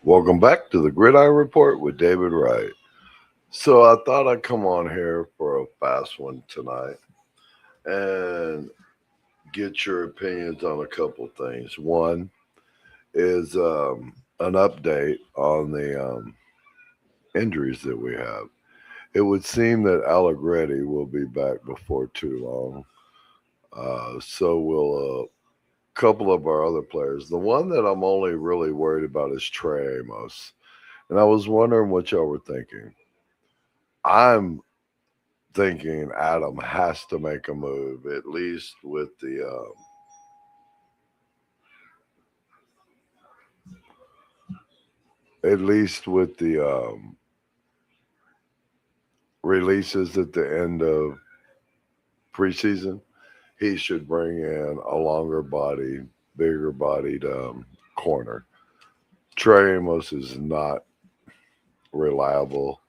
Welcome back to the Gridiron Report with David Wright. So I thought I'd come on here for a fast one tonight and get your opinions on a couple things. One is an update on the injuries that we have. It would seem that Allegretti will be back before too long. So will a couple of our other players. The one that I'm only really worried about is Trey Amos. And I was wondering what y'all were thinking. I'm thinking Adam has to make a move, at least with the releases at the end of preseason. He should bring in a longer body, bigger bodied corner. Trey Amos is not reliable.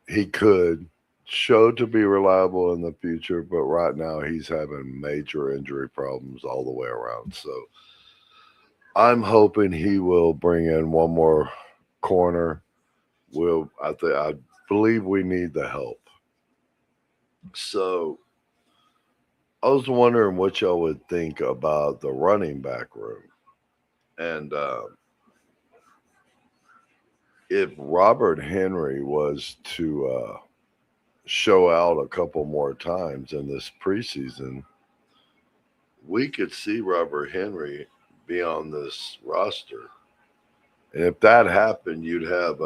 He could show to be reliable in the future, but right now he's having major injury problems all the way around. So I'm hoping he will bring in one more corner. I believe we need the help. So I was wondering what y'all would think about the running back room, and if Robert Henry was to show out a couple more times in this preseason, we could see Robert Henry be on this roster. And if that happened, you'd have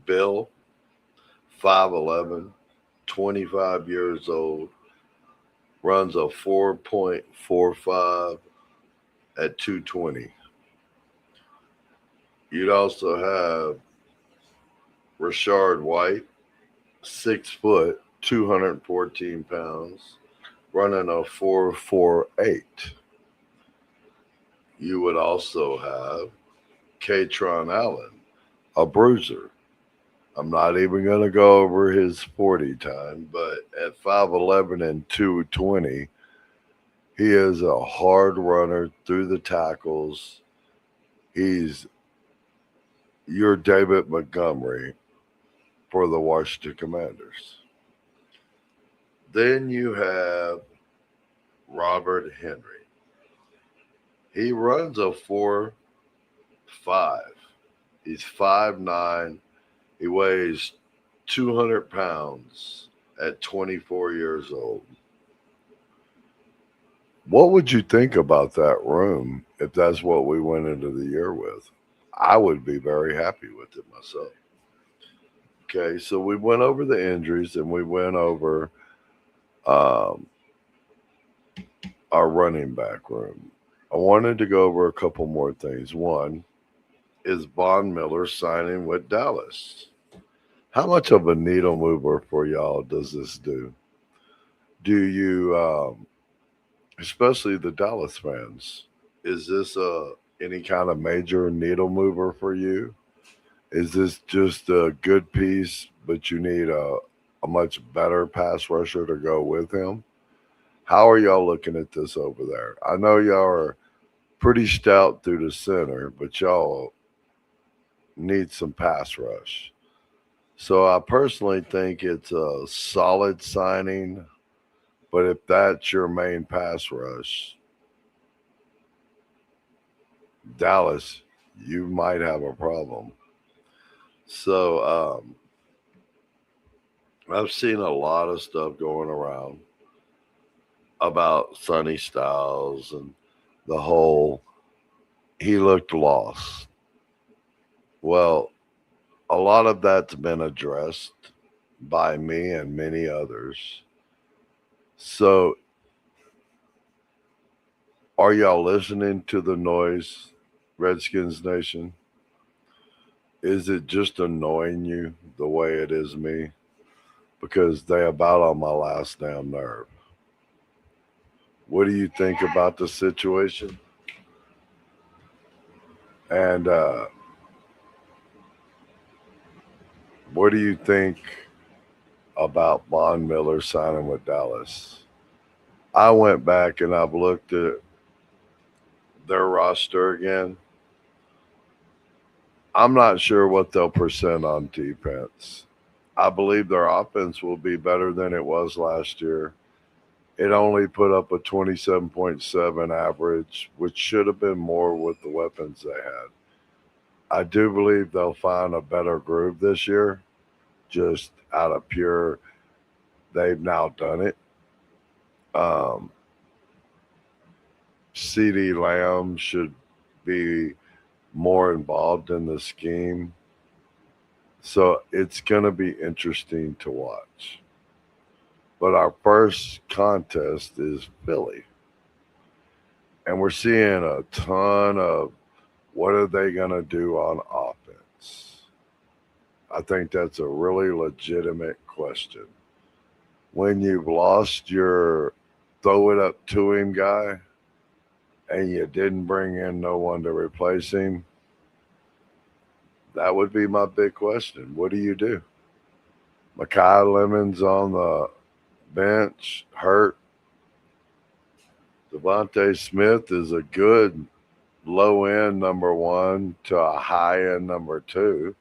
Bill, 5'11", 25 years old, runs a 4.45 at 220. You'd also have Rashard White, 6 foot, 214 pounds, running a 4.48. You would also have Katron Allen, a bruiser. I'm not even going to go over his 40 time, but at 5'11 and 220, he is a hard runner through the tackles. He's your David Montgomery for the Washington Commanders. Then you have Robert Henry. He runs a 4.5. He's 5'9". He weighs 200 pounds at 24 years old. What would you think about that room if that's what we went into the year with? I would be very happy with it myself. Okay, so we went over the injuries and we went over um, our running back room. I wanted to go over a couple more things. One is Von Miller signing with Dallas. How much of a needle mover for y'all does this do? Do you, especially the Dallas fans, is this any kind of major needle mover for you? Is this just a good piece, but you need a much better pass rusher to go with him? How are y'all looking at this over there? I know y'all are pretty stout through the center, but y'all need some pass rush. So I personally think it's a solid signing, but if that's your main pass rush, Dallas, you might have a problem. So I've seen a lot of stuff going around about Sonny Styles and the whole he looked lost. Well, a lot of that's been addressed by me and many others. So, are y'all listening to the noise, Redskins Nation? Is it just annoying you the way it is me? Because they about on my last damn nerve. What do you think about the situation? And what do you think about Von Miller signing with Dallas? I went back and I've looked at their roster again. I'm not sure what they'll present on defense. I believe their offense will be better than it was last year. It only put up a 27.7 average, which should have been more with the weapons they had. I do believe they'll find a better groove this year, just out of pure, they've now done it. Um, CD Lamb should be more involved in the scheme. So it's going to be interesting to watch. But our first contest is Philly. And we're seeing a ton of what are they going to do on offense? I think that's a really legitimate question. When you've lost your throw it up to him guy and you didn't bring in no one to replace him, that would be my big question. What do you do? Makai Lemons on the bench, hurt. Devontae Smith is a good low end number one to a high end number two,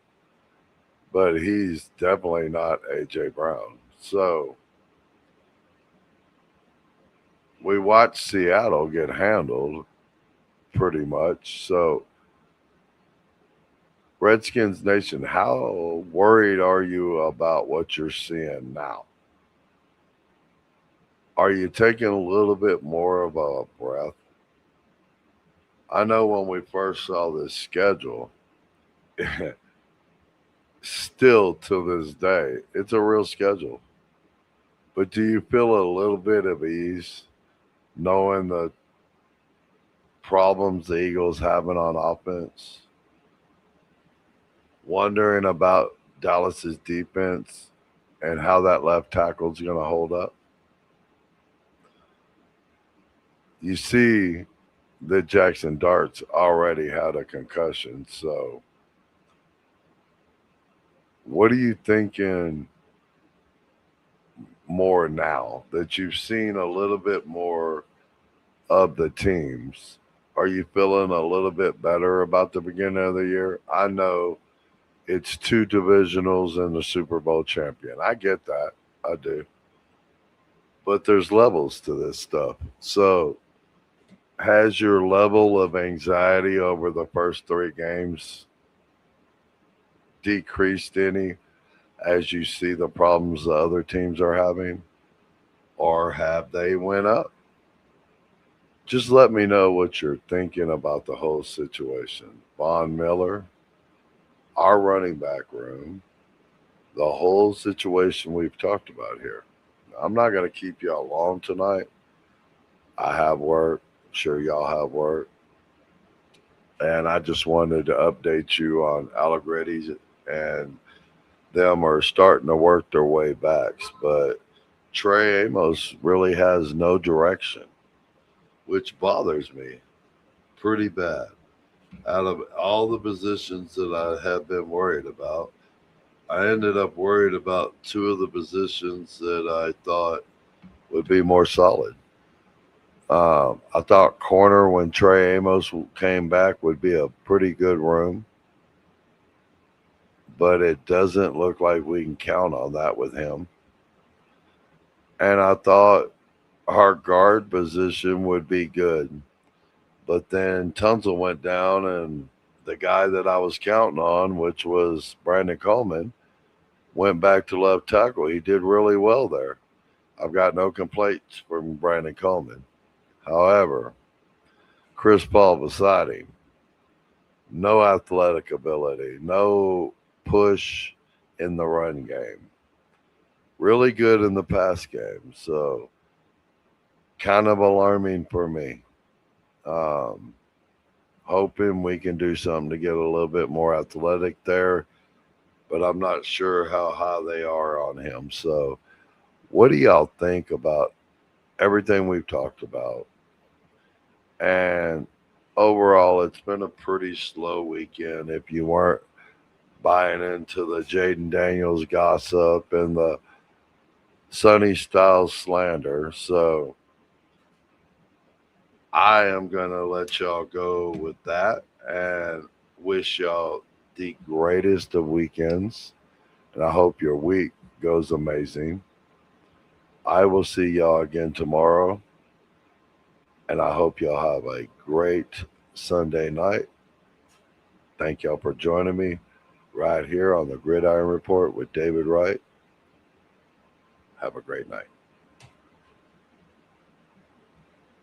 but he's definitely not AJ Brown. So we watched Seattle get handled pretty much. So Redskins Nation, how worried are you about what you're seeing now? Are you taking a little bit more of a breath? I know when we first saw this schedule, still to this day, it's a real schedule. But do you feel a little bit of ease knowing the problems the Eagles having on offense? Wondering about Dallas's defense and how that left tackle is going to hold up? You see that Jackson Dart's already had a concussion. So, what are you thinking more now that you've seen a little bit more of the teams? Are you feeling a little bit better about the beginning of the year? I know it's two divisionals and the Super Bowl champion. I get that. I do. But there's levels to this stuff. So, has your level of anxiety over the first three games decreased any as you see the problems the other teams are having, or have they went up? Just let me know what you're thinking about the whole situation. Von Miller, our running back room, the whole situation we've talked about here. I'm not going to keep y'all long tonight. I have work. I'm sure y'all have work. And I just wanted to update you on Allegretti's, and them are starting to work their way back. But Trey Amos really has no direction, which bothers me pretty bad. Out of all the positions that I have been worried about, I ended up worried about two of the positions that I thought would be more solid. I thought corner when Trey Amos came back would be a pretty good room, but it doesn't look like we can count on that with him. And I thought our guard position would be good, but then Tunsil went down, and the guy that I was counting on, which was Brandon Coleman, went back to left tackle. He did really well there. I've got no complaints from Brandon Coleman. However, Chris Paul beside him, no athletic ability, no push in the run game. Really good in the pass game. So, kind of alarming for me. Um, Hoping we can do something to get a little bit more athletic there, but I'm not sure how high they are on him. So, what do y'all think about everything we've talked about? And overall, it's been a pretty slow weekend. If you weren't buying into the Jaden Daniels gossip and the Sonny Styles slander. So I am going to let y'all go with that and wish y'all the greatest of weekends, and I hope your week goes amazing. I will see y'all again tomorrow, and I hope y'all have a great Sunday night. Thank y'all for joining me right here on the Gridiron Report with David Wright. Have a great night.